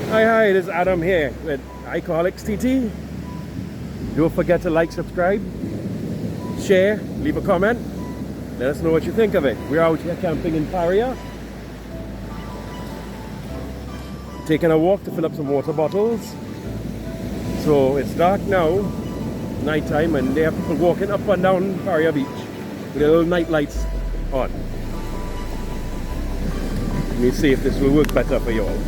Hi, this is Adam here with HikeA'HolicsTT. Don't forget to like, subscribe, share, leave a comment. Let us know what you think of it. We're out here camping in Paria. Taking a walk to fill up some water bottles. So it's dark now, nighttime, and there are people walking up and down Paria Beach with their little night lights on. Let me see if this will work better for you all.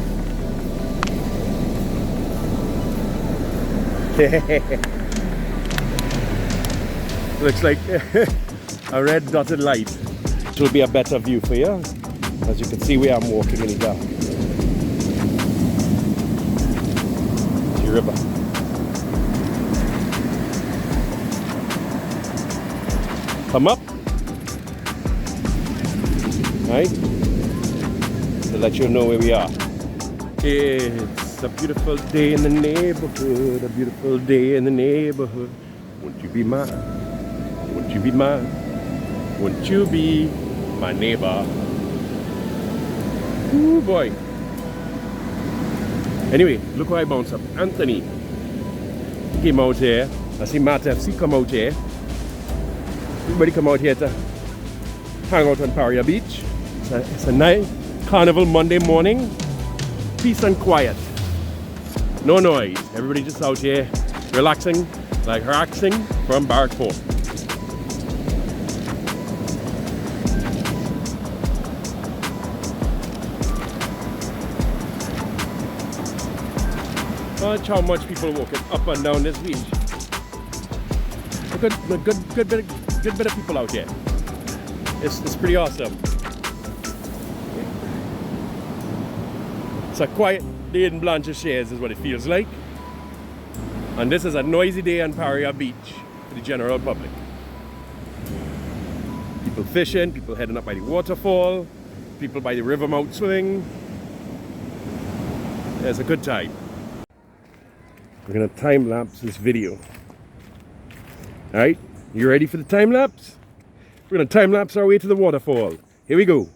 Looks like a red dotted light. It will be a better view for you. As you can see, where I'm walking in the dark. The river. Come up. Right? To let you know where we are. It's a beautiful day in the neighborhood. A beautiful day in the neighborhood. Won't you be mine? Won't you be mine? Won't you be my neighbor? Ooh boy. Anyway, look where I bounce up. Anthony came out here. I see Matt FC come out here. Everybody come out here to hang out on Paria Beach. It's a nice carnival Monday morning. Peace and quiet. No noise. Everybody just out here relaxing, like relaxing from Barrack Fort. Watch how much people walking up and down this beach. A good bit of people out here. It's pretty awesome. It's a quiet day in Blanchardshires is what it feels like. And this is a noisy day on Paria Beach for the general public. People fishing, people heading up by the waterfall, people by the river mouth swimming. It's a good time. We're gonna time lapse this video. Alright, you ready for the time lapse? We're gonna time lapse our way to the waterfall. Here we go.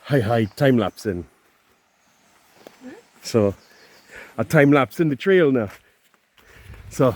Hi, time lapsing. So, a time lapse in the trail now. So,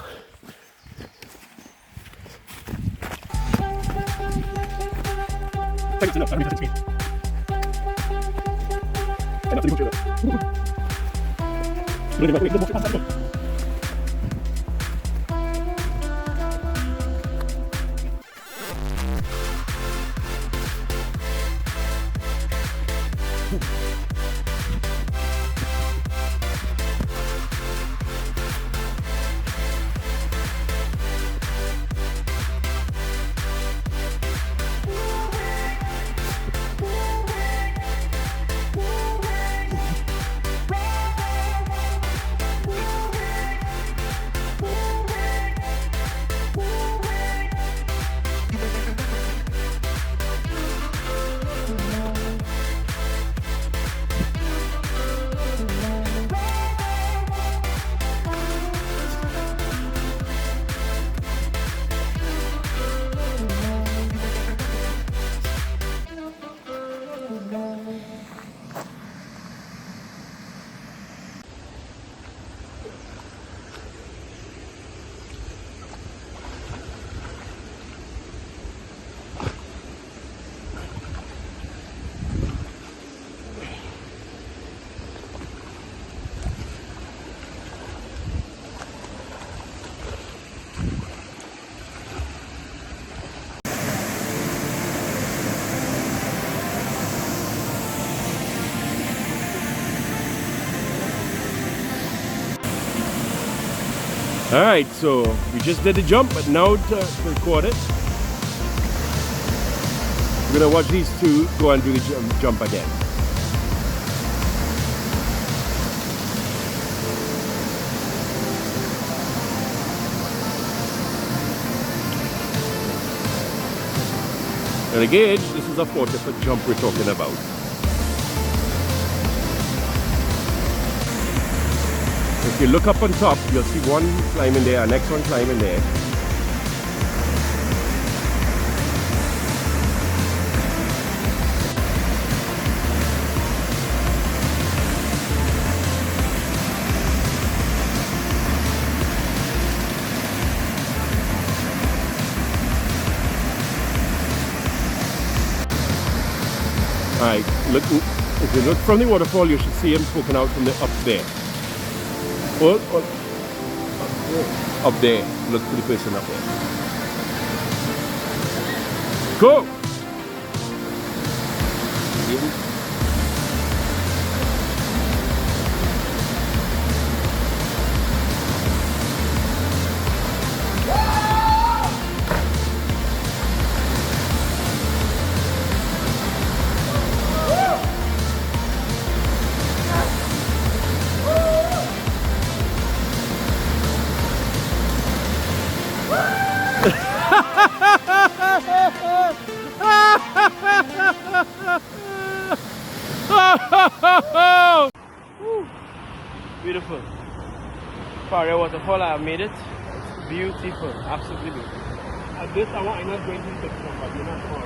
Alright, so we just did the jump, but now to record it, we're gonna watch these two go and do the jump again. And again, this is a 40-foot jump we're talking about. If you look up on top, you'll see one climbing there, next one climbing there. Alright, look, if you look from the waterfall, you should see him poking out from the up there. Up there. Look for the person up there. Go! Beautiful. Paria waterfall, I have made it. It's beautiful, absolutely beautiful. At this hour, I'm not going to the picture, but you're not